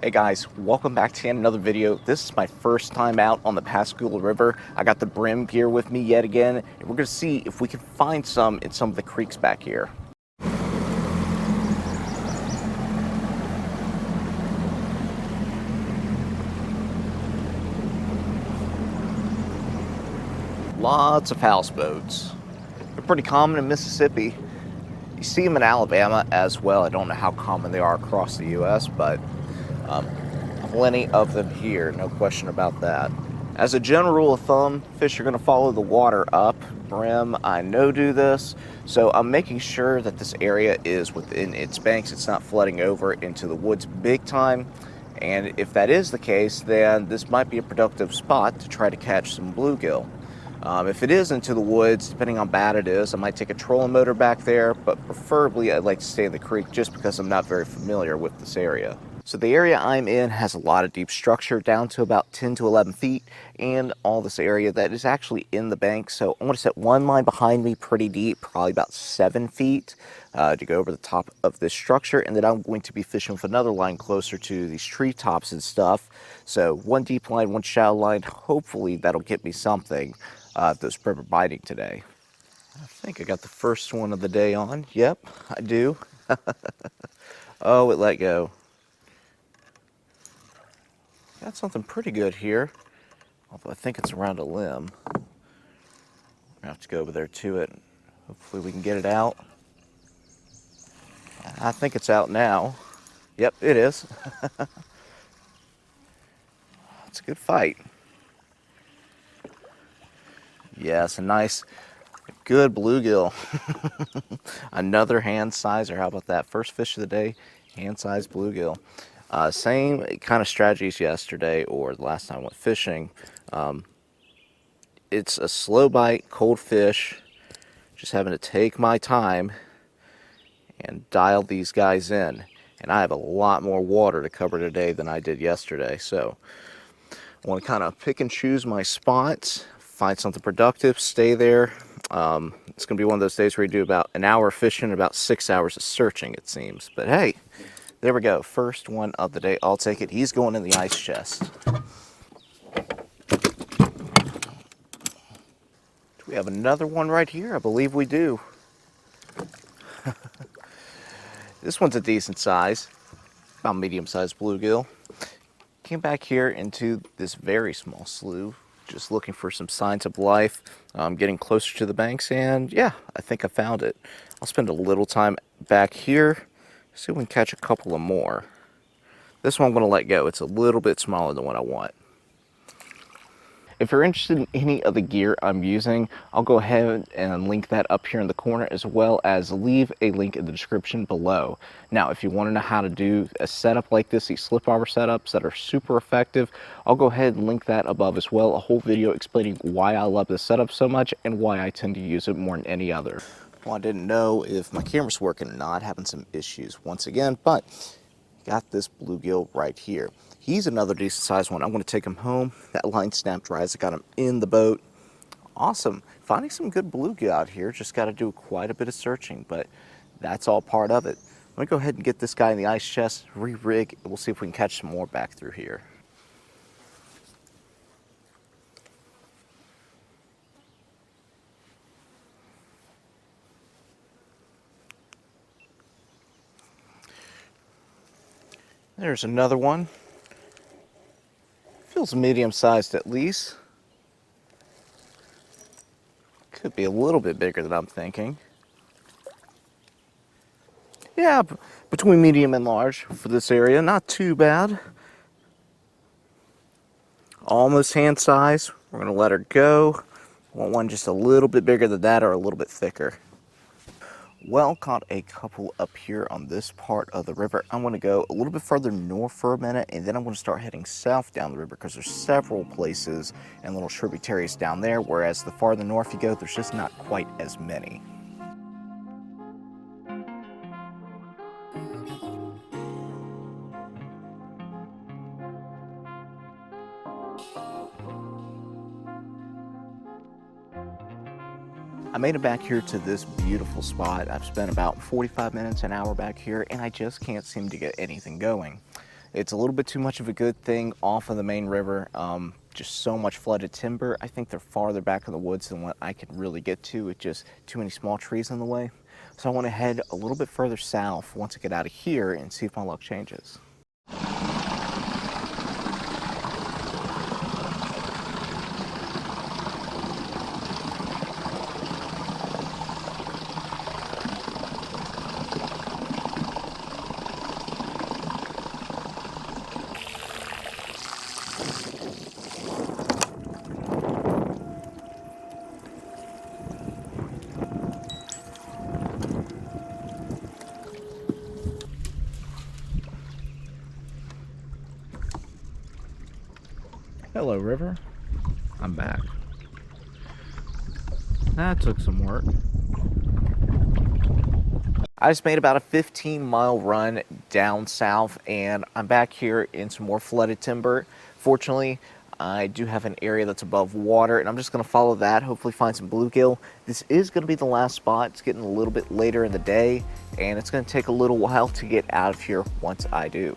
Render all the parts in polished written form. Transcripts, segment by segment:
Hey guys, welcome back to another video. This is my first time out on the Pascagoula River. I got the Bream gear with me yet again, and we're gonna see if we can find some in some of the creeks back here. Lots of houseboats. They're pretty common in Mississippi. You see them in Alabama as well. I don't know how common they are across the US, but plenty of them here, no question about that. As a general rule of thumb, fish are going to follow the water up. Brim, I know, do this, so I'm making sure that this area is within its banks. It's not flooding over into the woods big time, and if that is the case, then this might be a productive spot to try to catch some bluegill. If it is into the woods, depending on how bad it is, I might take a trolling motor back there, but preferably I'd like to stay in the creek just because I'm not very familiar with this area. So the area I'm in has a lot of deep structure, down to about 10 to 11 feet, and all this area that is actually in the bank. So I'm going to set one line behind me pretty deep, probably about 7 feet, to go over the top of this structure, and then I'm going to be fishing with another line closer to these treetops and stuff. So one deep line, one shallow line. Hopefully that'll get me something. Those brim are biting today. I think I got the first one of the day on. Yep, I do. Oh, it let go. Got something pretty good here, although I think it's around a limb. I'm gonna have to go over there to it. Hopefully we can get it out. I think it's out now. Yep, it is. It's a good fight. Yes, a nice, good bluegill. Another hand sizer. How about that? First fish of the day, hand-sized bluegill. Same kind of strategies yesterday or the last time I went fishing. It's a slow bite, cold fish. Just having to take my time and dial these guys in. And I have a lot more water to cover today than I did yesterday. So I want to kind of pick and choose my spots, find something productive, stay there. It's going to be one of those days where you do about an hour fishing, about 6 hours of searching, it seems. But hey, there we go. First one of the day. I'll take it. He's going in the ice chest. Do we have another one right here? I believe we do. This one's a decent size, about medium-sized bluegill. Came back here into this very small slough, just looking for some signs of life. Getting closer to the banks, and yeah, I think I found it. I'll spend a little time back here, see if we can catch a couple of more. This one I'm going to let go. It's a little bit smaller than what I want. If you're interested in any of the gear I'm using, I'll go ahead and link that up here in the corner, as well as leave a link in the description below. Now, if you want to know how to do a setup like this, these slip bobber setups that are super effective, I'll go ahead and link that above as well. A whole video explaining why I love this setup so much and why I tend to use it more than any other. Well, I didn't know if my camera's working or not, having some issues once again, but got this bluegill right here. He's another decent sized one. I'm going to take him home. That line snapped right as I got him in the boat. Awesome. Finding some good bluegill out here. Just got to do quite a bit of searching, but that's all part of it. I'm going to go ahead and get this guy in the ice chest, re-rig, and we'll see if we can catch some more back through here. There's another one. Feels medium-sized at least. Could be a little bit bigger than I'm thinking. Yeah, between medium and large for this area. Not too bad. Almost hand size. We're going to let her go. Want one just a little bit bigger than that or a little bit thicker. Well, caught a couple up here on this part of the river. I'm going to go a little bit further north for a minute, and then I'm going to start heading south down the river because there's several places and little tributaries down there, whereas the farther north you go, there's just not quite as many. I made it back here to this beautiful spot. I've spent about 45 minutes, an hour back here, and I just can't seem to get anything going. It's a little bit too much of a good thing off of the main river. Just so much flooded timber. I think they're farther back in the woods than what I can really get to with just too many small trees in the way. So I want to head a little bit further south once I get out of here and see if my luck changes. Hello, river. I'm back. That took some work. I just made about a 15-mile run down south, and I'm back here in some more flooded timber. Fortunately, I do have an area that's above water, and I'm just going to follow that, hopefully find some bluegill. This is going to be the last spot. It's getting a little bit later in the day, and it's going to take a little while to get out of here once I do.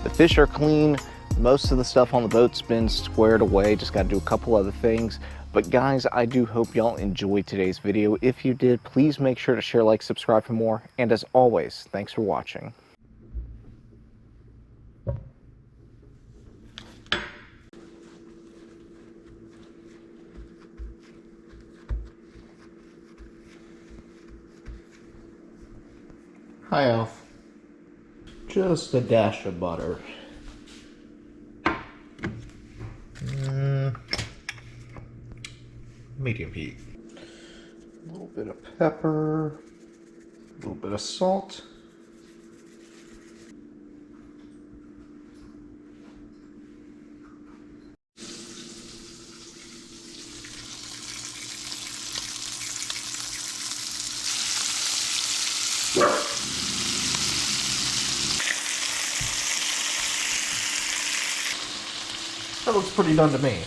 The fish are clean. Most of the stuff on the boat's been squared away. Just got to do a couple other things. But guys, I do hope y'all enjoyed today's video. If you did, please make sure to share, like, subscribe for more. And as always, thanks for watching. Hi, Elf. Just a dash of butter. Medium heat. A little bit of pepper, a little bit of salt. That looks pretty done to me.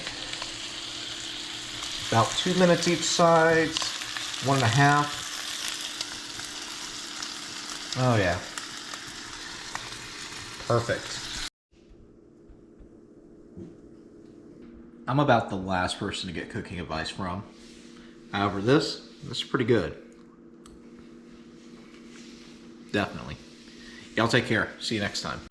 About 2 minutes each side, 1.5. Oh yeah. Perfect. I'm about the last person to get cooking advice from. However, this is pretty good. Definitely. Y'all take care. See you next time.